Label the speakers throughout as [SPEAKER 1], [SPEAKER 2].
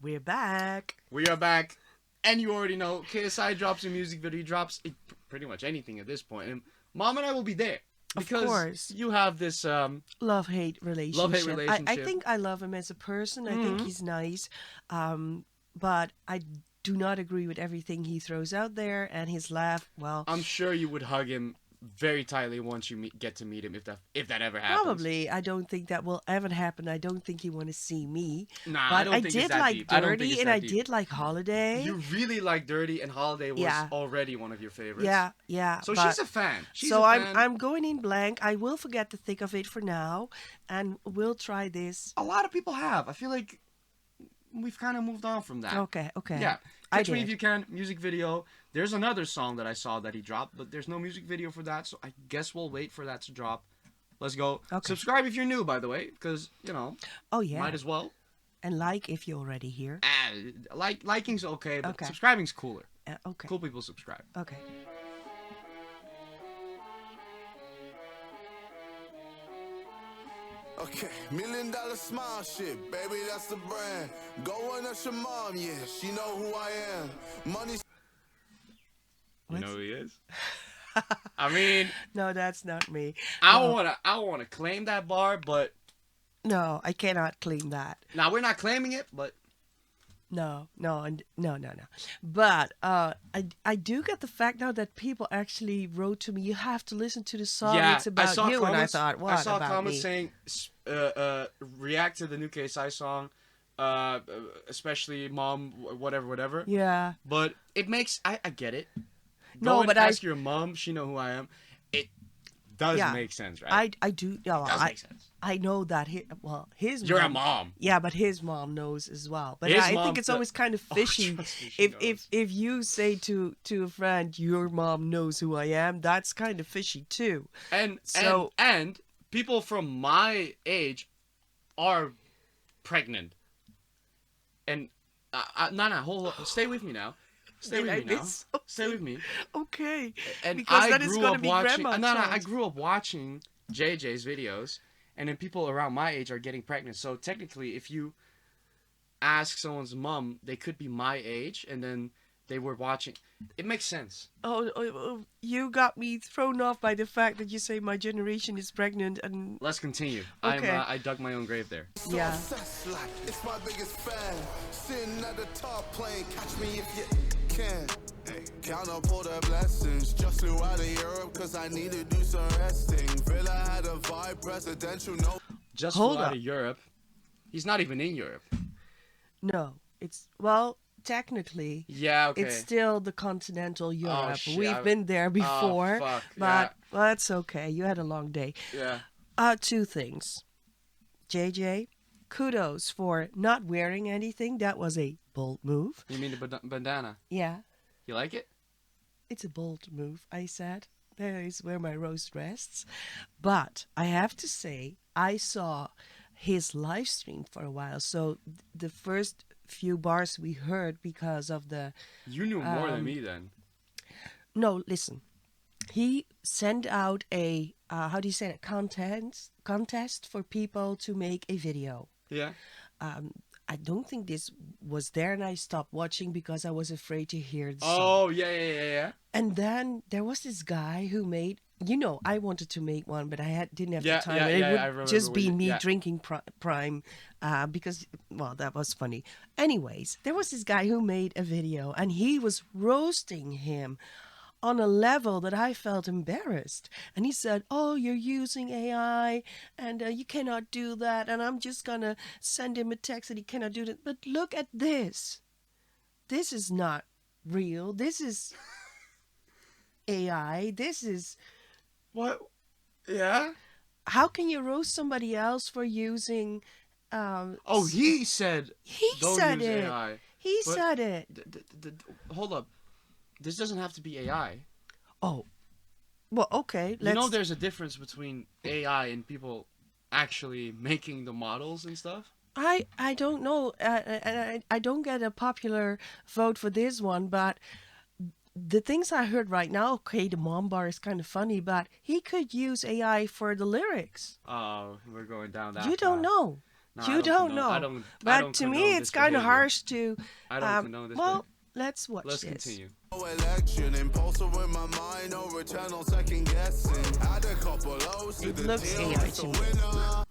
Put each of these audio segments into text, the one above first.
[SPEAKER 1] We're back.
[SPEAKER 2] We are back. And you already know, KSI drops a music video. He drops pretty much anything at this point. And Mom and I will be there. Because
[SPEAKER 1] of course.
[SPEAKER 2] You have this...
[SPEAKER 1] love-hate relationship.
[SPEAKER 2] Love-hate relationship.
[SPEAKER 1] I think I love him as a person. I think he's nice. But I do not agree with everything he throws out there. And his laugh, well...
[SPEAKER 2] I'm sure you would hug him very tightly once you get to meet him, if that ever happens.
[SPEAKER 1] Probably. I don't think that will ever happen. I don't think he want to see me.
[SPEAKER 2] Nah,
[SPEAKER 1] but
[SPEAKER 2] I don't think
[SPEAKER 1] did
[SPEAKER 2] it's that
[SPEAKER 1] like
[SPEAKER 2] deep. I don't think
[SPEAKER 1] Dirty
[SPEAKER 2] it's
[SPEAKER 1] and
[SPEAKER 2] that
[SPEAKER 1] I
[SPEAKER 2] deep.
[SPEAKER 1] did like Holiday.
[SPEAKER 2] You really like Dirty, and Holiday was already one of your favorites.
[SPEAKER 1] Yeah.
[SPEAKER 2] So she's a fan.
[SPEAKER 1] I'm going in blank. I will forget to think of it for now, and we'll try this.
[SPEAKER 2] A lot of people have. I feel like we've kind of moved on from that.
[SPEAKER 1] Okay.
[SPEAKER 2] Yeah. Catch Me If You Can, music video. There's another song that I saw that he dropped, but there's no music video for that, so I guess we'll wait for that to drop. Let's go. Okay. Subscribe if you're new, by the way, because,
[SPEAKER 1] oh yeah,
[SPEAKER 2] might as well.
[SPEAKER 1] And like if you're already here.
[SPEAKER 2] Liking's okay, but subscribing's cooler.
[SPEAKER 1] Okay.
[SPEAKER 2] Cool people subscribe.
[SPEAKER 1] Okay.
[SPEAKER 3] Okay, $1 million smile shit, baby, that's the brand. Go on, that's your mom, yeah, she know who I am. Money.
[SPEAKER 2] You know who he is? I mean,
[SPEAKER 1] no, that's not me.
[SPEAKER 2] I wanna claim that bar, but
[SPEAKER 1] no, I cannot claim that.
[SPEAKER 2] Now we're not claiming it, but
[SPEAKER 1] no. But I do get the fact now that people actually wrote to me. You have to listen to the song.
[SPEAKER 2] Yeah,
[SPEAKER 1] it's about you. And I thought, what
[SPEAKER 2] I saw
[SPEAKER 1] about
[SPEAKER 2] comments
[SPEAKER 1] me?
[SPEAKER 2] saying, react to the new KSI song, especially Mom, whatever.
[SPEAKER 1] Yeah.
[SPEAKER 2] But it makes I get it.
[SPEAKER 1] No,
[SPEAKER 2] Go
[SPEAKER 1] but
[SPEAKER 2] ask your mom. She know who I am. It does make sense, right?
[SPEAKER 1] I do. No,
[SPEAKER 2] it does make sense.
[SPEAKER 1] I know that his
[SPEAKER 2] You're
[SPEAKER 1] mom,
[SPEAKER 2] a mom.
[SPEAKER 1] Yeah, but his mom knows as well. But
[SPEAKER 2] I
[SPEAKER 1] think it's always kind of fishy if you say to a friend, your mom knows who I am. That's kind of fishy too.
[SPEAKER 2] And people from my age are pregnant. And hold on, stay with me now. Stay with me.
[SPEAKER 1] Okay.
[SPEAKER 2] And
[SPEAKER 1] because
[SPEAKER 2] I grew up watching. I grew up watching JJ's videos, and then people around my age are getting pregnant. So technically, if you ask someone's mom, they could be my age, and then they were watching. It makes sense.
[SPEAKER 1] Oh, you got me thrown off by the fact that you say my generation is pregnant, and
[SPEAKER 2] let's continue.
[SPEAKER 1] Okay.
[SPEAKER 2] I dug my own grave there.
[SPEAKER 1] Yeah.
[SPEAKER 3] It's my biggest fan. Sitting at the top playing Catch Me If You Can. Hey, count up all the blessings. Just flew out of Europe because I need to do some resting. Villa had a vibe, presidential, no.
[SPEAKER 2] Just flew out of Europe. He's not even in Europe.
[SPEAKER 1] No, technically, it's still the continental Europe. We've been there before, but that's okay. You had a long day.
[SPEAKER 2] Yeah.
[SPEAKER 1] Two things. JJ, kudos for not wearing anything. That was a bold move.
[SPEAKER 2] You mean the bandana?
[SPEAKER 1] Yeah.
[SPEAKER 2] You like it?
[SPEAKER 1] It's a bold move, I said. There is where my roast rests. But I have to say, I saw his live stream for a while. So the first few bars we heard because of the...
[SPEAKER 2] You knew more than me then.
[SPEAKER 1] No, listen. He sent out a, contest for people to make a video.
[SPEAKER 2] Yeah.
[SPEAKER 1] I don't think this was there, and I stopped watching because I was afraid to hear the song.
[SPEAKER 2] Oh, yeah.
[SPEAKER 1] And then there was this guy who made... I wanted to make one, but I didn't have the time.
[SPEAKER 2] Yeah,
[SPEAKER 1] it would just be me drinking Prime because, that was funny. Anyways, there was this guy who made a video, and he was roasting him on a level that I felt embarrassed. And he said, oh, you're using AI, and you cannot do that, and I'm just going to send him a text that he cannot do that. But look at this. This is not real. This is AI. This is...
[SPEAKER 2] What? Yeah?
[SPEAKER 1] How can you roast somebody else for using...
[SPEAKER 2] he said...
[SPEAKER 1] Don't
[SPEAKER 2] said
[SPEAKER 1] use
[SPEAKER 2] it.
[SPEAKER 1] AI. He said it.
[SPEAKER 2] Hold up. This doesn't have to be AI.
[SPEAKER 1] Oh. Well, okay.
[SPEAKER 2] There's a difference between AI and people actually making the models and stuff?
[SPEAKER 1] I don't know. I don't get a popular vote for this one, but... The things I heard right now, okay, the mom bar is kind of funny, but he could use AI for the lyrics.
[SPEAKER 2] Oh, we're going down that
[SPEAKER 1] You don't know.
[SPEAKER 2] No,
[SPEAKER 1] You don't know.
[SPEAKER 2] I don't. I
[SPEAKER 1] But
[SPEAKER 2] don't
[SPEAKER 1] to
[SPEAKER 2] condone
[SPEAKER 1] me,
[SPEAKER 2] this
[SPEAKER 1] it's kind of
[SPEAKER 2] behavior.
[SPEAKER 1] harsh to.
[SPEAKER 2] I don't condone this.
[SPEAKER 1] Well, let's watch
[SPEAKER 2] Let's
[SPEAKER 1] this.
[SPEAKER 2] continue.
[SPEAKER 3] Election, impulsive with my mind, no return on second guessing. Add a couple O's to
[SPEAKER 1] It
[SPEAKER 3] the
[SPEAKER 1] looks
[SPEAKER 3] deal,
[SPEAKER 1] AI
[SPEAKER 3] it's a
[SPEAKER 1] to me.
[SPEAKER 3] winner.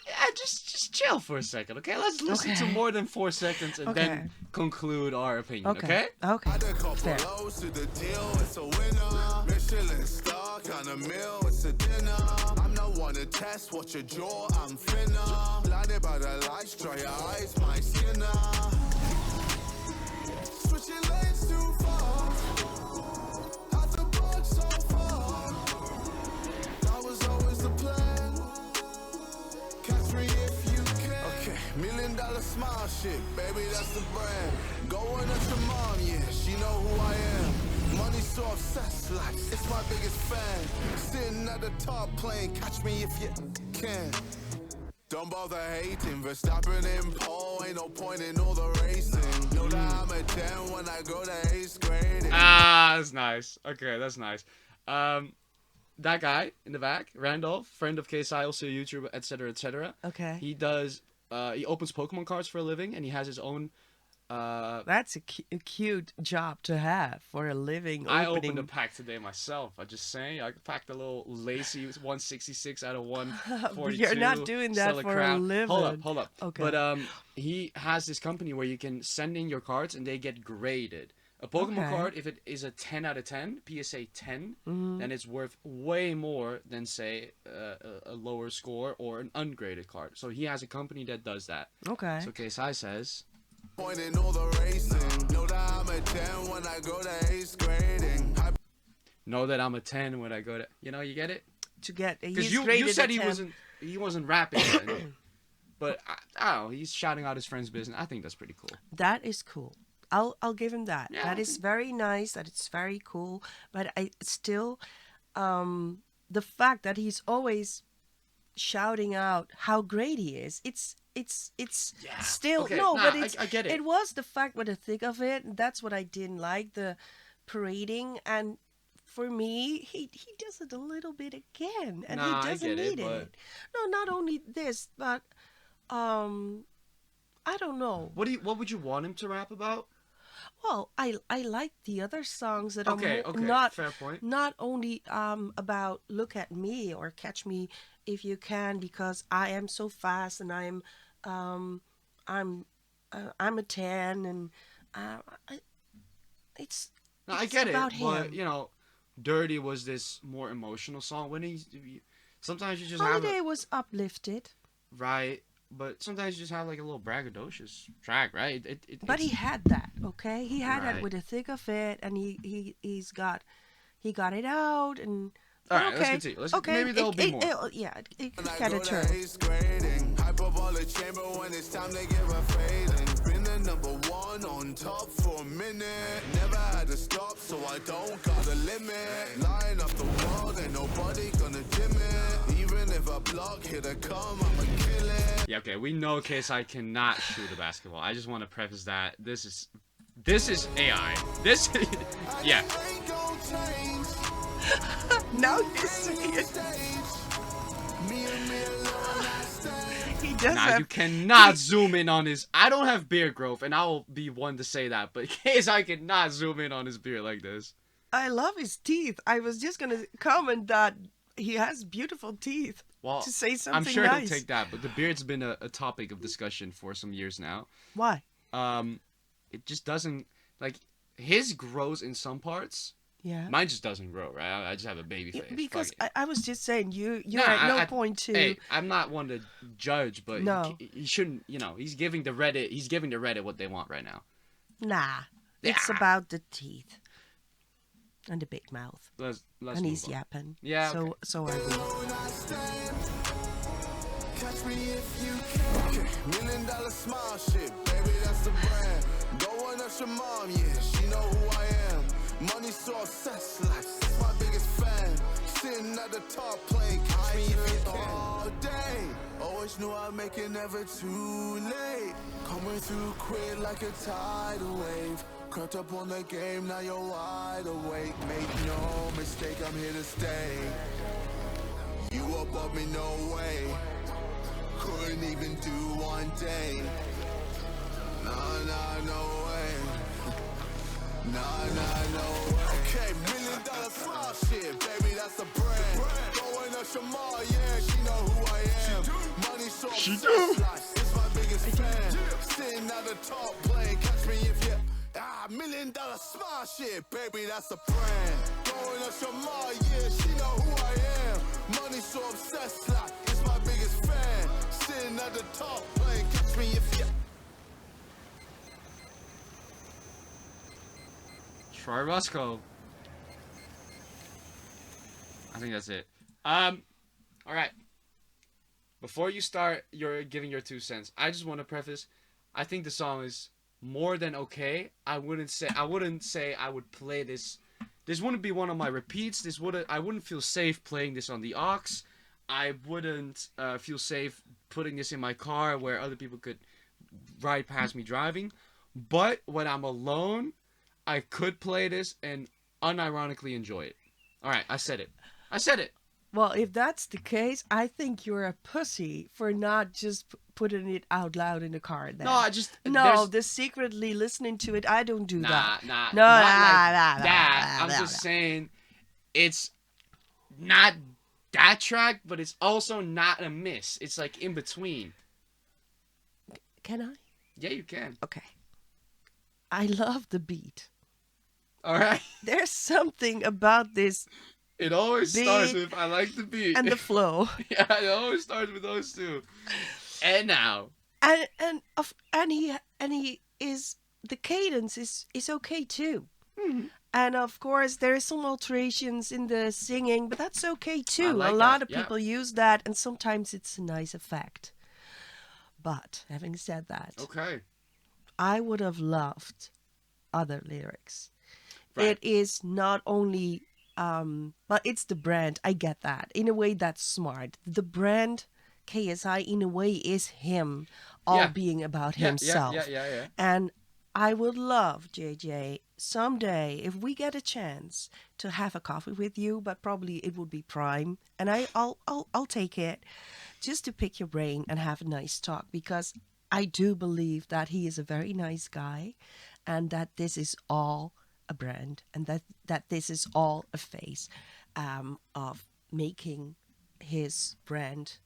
[SPEAKER 2] Yeah, just chill for a second, okay? Let's listen to
[SPEAKER 1] Okay.
[SPEAKER 2] more than 4 seconds and
[SPEAKER 1] Okay.
[SPEAKER 2] then conclude our opinion,
[SPEAKER 1] Okay.
[SPEAKER 2] okay?
[SPEAKER 1] Okay.
[SPEAKER 3] Add a couple
[SPEAKER 1] Fair.
[SPEAKER 3] O's to the deal, it's a winner. Michelin star kind of meal, it's a dinner. I'm not one to test, watch your jaw, I'm finna. Blinded by the lights, dry your eyes, my skinner. Switching lanes too far. Had the bug so far. That was always the plan. Catch me if you can. Okay, $1 million smile shit, baby, that's the brand. Going at your mom, yeah, she know who I am. Money so obsessed, like, it's my biggest fan. Sitting at the top playing, catch me if you can. Don't bother hating, Verstappen in pole, ain't no point in all the racing. Know that I'm a 10 when I go to 8th grade.
[SPEAKER 2] Ah, that's nice. Okay, that's nice. That guy in the back, Randolph, friend of KSI, also a YouTuber, etc., etc.
[SPEAKER 1] Okay.
[SPEAKER 2] He does. He opens Pokemon cards for a living, and he has his own.
[SPEAKER 1] That's a cute job to have for a living.
[SPEAKER 2] I
[SPEAKER 1] Opening.
[SPEAKER 2] opened a pack today myself. I just saying, I packed a little lacy 166 out of 142.
[SPEAKER 1] You're not doing that
[SPEAKER 2] Stella
[SPEAKER 1] for a
[SPEAKER 2] Crown.
[SPEAKER 1] living.
[SPEAKER 2] Hold up.
[SPEAKER 1] Okay.
[SPEAKER 2] But he has this company where you can send in your cards and they get graded. A Pokemon
[SPEAKER 1] Okay.
[SPEAKER 2] card, if it is a 10 out of 10, PSA 10,
[SPEAKER 1] Mm-hmm.
[SPEAKER 2] then it's worth way more than, say, a lower score or an ungraded card. So he has a company that does that.
[SPEAKER 1] Okay.
[SPEAKER 2] So KSI says,
[SPEAKER 3] Point in all the racing. Know that I'm a 10 when I go to 8th grading.
[SPEAKER 2] know that I'm a 10 when I go to... You know, you get it?
[SPEAKER 1] To get
[SPEAKER 2] Because
[SPEAKER 1] he's
[SPEAKER 2] you
[SPEAKER 1] graded
[SPEAKER 2] said
[SPEAKER 1] at
[SPEAKER 2] he
[SPEAKER 1] 10.
[SPEAKER 2] wasn't rapping then. But I don't know, he's shouting out his friend's business. I think that's pretty cool.
[SPEAKER 1] That is cool. I'll give him that.
[SPEAKER 2] Yeah,
[SPEAKER 1] That
[SPEAKER 2] I
[SPEAKER 1] is
[SPEAKER 2] think-
[SPEAKER 1] very nice. That it's very cool. But I still, the fact that he's always shouting out how great he is. It's
[SPEAKER 2] Yeah.
[SPEAKER 1] still
[SPEAKER 2] Okay,
[SPEAKER 1] no,
[SPEAKER 2] nah,
[SPEAKER 1] but it's
[SPEAKER 2] I get it.
[SPEAKER 1] It was the fact with the thick of it. That's what I didn't like, the parading. And for me, he does it a little bit again, and
[SPEAKER 2] Nah, I
[SPEAKER 1] he doesn't
[SPEAKER 2] get it,
[SPEAKER 1] need
[SPEAKER 2] but-
[SPEAKER 1] it. No, not only this, but I don't know.
[SPEAKER 2] What would you want him to rap about?
[SPEAKER 1] Well, I like the other songs that
[SPEAKER 2] Okay,
[SPEAKER 1] are
[SPEAKER 2] okay,
[SPEAKER 1] not
[SPEAKER 2] fair point.
[SPEAKER 1] not only about look at me or catch me if you can, because I am so fast and I'm a 10 and it's
[SPEAKER 2] No, I
[SPEAKER 1] it's
[SPEAKER 2] get it,
[SPEAKER 1] about
[SPEAKER 2] but
[SPEAKER 1] him.
[SPEAKER 2] you know, "Dirty" was this more emotional song. When sometimes you just have
[SPEAKER 1] Holiday was uplifted,
[SPEAKER 2] right, but sometimes you just have like a little braggadocious track, right?
[SPEAKER 1] but he had that. Okay, he had
[SPEAKER 2] Right.
[SPEAKER 1] that with the thick of it, and he got it out and.
[SPEAKER 2] All right,
[SPEAKER 1] okay.
[SPEAKER 2] let's continue.
[SPEAKER 1] Okay.
[SPEAKER 2] Maybe there'll be more.
[SPEAKER 1] It
[SPEAKER 3] When I
[SPEAKER 1] kind
[SPEAKER 3] go
[SPEAKER 1] of
[SPEAKER 3] to
[SPEAKER 1] turned.
[SPEAKER 3] 8th grading. Hyperbolic chamber when it's time to give a failing. Been the number 1 on top for a minute. Never had to stop, so I don't got a limit. Line up the world, ain't nobody gonna dim it. Even if a block hit a come, I'ma kill it.
[SPEAKER 2] Yeah, okay, we know KSI cannot shoot a basketball. I just want to preface that this is AI. This, yeah.
[SPEAKER 3] Ain't gon' change.
[SPEAKER 1] Now you see it.
[SPEAKER 3] Me and me alone, I stay.
[SPEAKER 1] He does
[SPEAKER 2] Nah,
[SPEAKER 1] have.
[SPEAKER 2] you cannot zoom in on his. I don't have beard growth, and I will be one to say that. But KSI cannot zoom in on his beard like this.
[SPEAKER 1] I love his teeth. I was just gonna comment that he has beautiful teeth.
[SPEAKER 2] Well,
[SPEAKER 1] To say
[SPEAKER 2] I'm
[SPEAKER 1] something
[SPEAKER 2] sure
[SPEAKER 1] nice.
[SPEAKER 2] he'll take that. But the beard's been a topic of discussion for some years now.
[SPEAKER 1] Why?
[SPEAKER 2] It just doesn't like his grows in some parts.
[SPEAKER 1] Yeah.
[SPEAKER 2] Mine just doesn't grow, right? I just have a baby face.
[SPEAKER 1] Because
[SPEAKER 2] Fuck it.
[SPEAKER 1] I was just saying you're
[SPEAKER 2] Nah,
[SPEAKER 1] at no
[SPEAKER 2] I-
[SPEAKER 1] point to.
[SPEAKER 2] Hey, I'm not one to judge, but
[SPEAKER 1] No.
[SPEAKER 2] he shouldn't. You know, he's giving the Reddit what they want right now.
[SPEAKER 1] Nah. It's
[SPEAKER 2] Yeah.
[SPEAKER 1] about the teeth. And the big mouth.
[SPEAKER 2] Let's
[SPEAKER 1] And
[SPEAKER 2] move
[SPEAKER 1] he's
[SPEAKER 2] on.
[SPEAKER 1] yapping.
[SPEAKER 2] Yeah,
[SPEAKER 1] So
[SPEAKER 2] okay.
[SPEAKER 1] so are we.
[SPEAKER 3] Alone, I stand. Catch me if you can. Okay. $1 million smile shit, baby, that's the brand. Going at your mom, yeah, she know who I am. Money so obsessed, like, that's my biggest fan. Sitting at the top playing catch me if you can. All day, always knew I'd make it never too late. Coming through quick like a tidal wave. Caught up on the game, now you're wide awake. Make no mistake, I'm here to stay. You above me, no way. couldn't even do one day. Nah, no way. Nah, no way. Okay, $1 million smile shit, baby, that's the brand. Going up Shamar, yeah, she know who I am. Money so obsessed, like, it's my biggest fan. Sitting at the top playing Catch Me If You... $1 million smile shit, baby, that's the brand. Going up Shamar, yeah, she know who I am. Money so obsessed, like, it's my biggest fan. Sitting at the top playing Catch Me If You...
[SPEAKER 2] Troy Roscoe. I think that's it. All right. Before you start your giving your 2 cents, I just want to preface, I think the song is more than okay. I wouldn't say I would play this. This wouldn't be one of my repeats. I wouldn't feel safe playing this on the aux. I wouldn't feel safe putting this in my car where other people could ride past me driving. But when I'm alone, I could play this and unironically enjoy it. All right, I said it.
[SPEAKER 1] Well, if that's the case, I think you're a pussy for not just putting it out loud in the car. Then. The secretly listening to it, I don't do that.
[SPEAKER 2] Not like that. I'm just saying, it's not that track, but it's also not a miss. It's like in between.
[SPEAKER 1] Can I?
[SPEAKER 2] Yeah, you can.
[SPEAKER 1] Okay. I love the beat.
[SPEAKER 2] All right.
[SPEAKER 1] There's something about this.
[SPEAKER 2] It always starts with I like the beat
[SPEAKER 1] and the flow.
[SPEAKER 2] Yeah, it always starts with those two. And now.
[SPEAKER 1] And he is the cadence is okay too. Mm-hmm. And of course there is some alterations in the singing, but that's okay too.
[SPEAKER 2] Like
[SPEAKER 1] a lot of people use that, and sometimes it's a nice effect. But having said that,
[SPEAKER 2] okay,
[SPEAKER 1] I would have loved other lyrics.
[SPEAKER 2] Right.
[SPEAKER 1] It is not only but it's the brand. I get that. In a way, that's smart. The brand KSI, in a way, is him all being about himself.
[SPEAKER 2] Yeah.
[SPEAKER 1] And I would love, JJ, someday, if we get a chance to have a coffee with you, but probably it would be Prime, and I'll take it just to pick your brain and have a nice talk, because I do believe that he is a very nice guy, and that this is all a brand, and that this is all a phase of making his brand,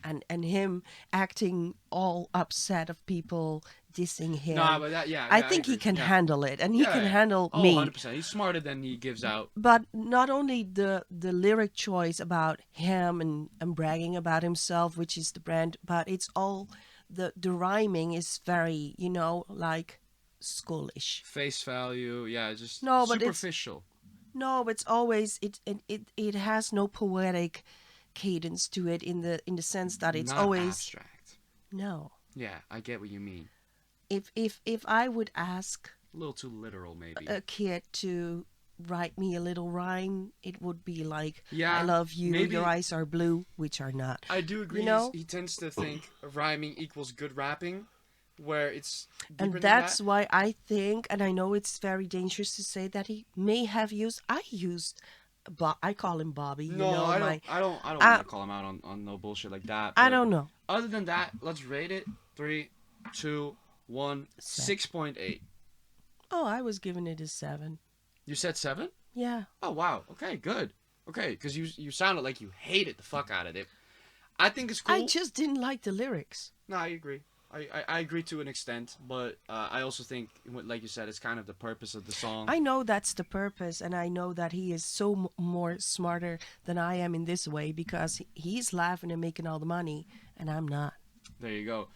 [SPEAKER 1] and him acting all upset of people dissing him.
[SPEAKER 2] No, but that,
[SPEAKER 1] I think he can handle it, and he can handle me.
[SPEAKER 2] 100%. He's smarter than he gives out.
[SPEAKER 1] But not only the lyric choice about him and bragging about himself, which is the brand, but it's all the rhyming is very, like schoolish.
[SPEAKER 2] Face value, just superficial.
[SPEAKER 1] But it's always it has no poetic cadence to it in the sense that it's
[SPEAKER 2] not
[SPEAKER 1] always
[SPEAKER 2] abstract.
[SPEAKER 1] No.
[SPEAKER 2] Yeah, I get what you mean.
[SPEAKER 1] If I would ask
[SPEAKER 2] a little too literal, maybe,
[SPEAKER 1] a kid to write me a little rhyme, it would be like,
[SPEAKER 2] I
[SPEAKER 1] love you,
[SPEAKER 2] maybe,
[SPEAKER 1] your eyes are blue, which are not.
[SPEAKER 2] I do agree. He tends to think rhyming equals good rapping, where it's deeper
[SPEAKER 1] and that's why I think, and I know it's very dangerous to say that he may have used. I call him Bobby.
[SPEAKER 2] I don't want to call him out on no bullshit like that.
[SPEAKER 1] I don't know.
[SPEAKER 2] Other than that, let's rate it. 3, 2, 1, 6.8.
[SPEAKER 1] Oh, I was giving it a 7.
[SPEAKER 2] You said 7?
[SPEAKER 1] Yeah.
[SPEAKER 2] Oh wow. Okay, good. Okay, because you sounded like you hated the fuck out of it. I think it's cool.
[SPEAKER 1] I just didn't like the lyrics.
[SPEAKER 2] No, I agree. I agree to an extent, but I also think, like you said, it's kind of the purpose of the song.
[SPEAKER 1] I know that's the purpose, and I know that he is so more smarter than I am in this way, because he's laughing and making all the money, and I'm not.
[SPEAKER 2] There you go.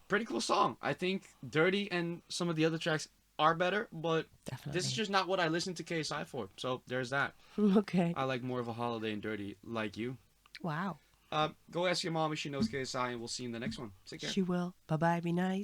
[SPEAKER 2] Pretty cool song. I think Dirty and some of the other tracks are better, but
[SPEAKER 1] Definitely.
[SPEAKER 2] This is just not what I listen to KSI for. So there's that.
[SPEAKER 1] Okay.
[SPEAKER 2] I like more of a Holiday and Dirty, like you.
[SPEAKER 1] Wow.
[SPEAKER 2] Go ask your mom if she knows KSI, and we'll see you in the next one. Take care.
[SPEAKER 1] She will. Bye-bye. Be nice.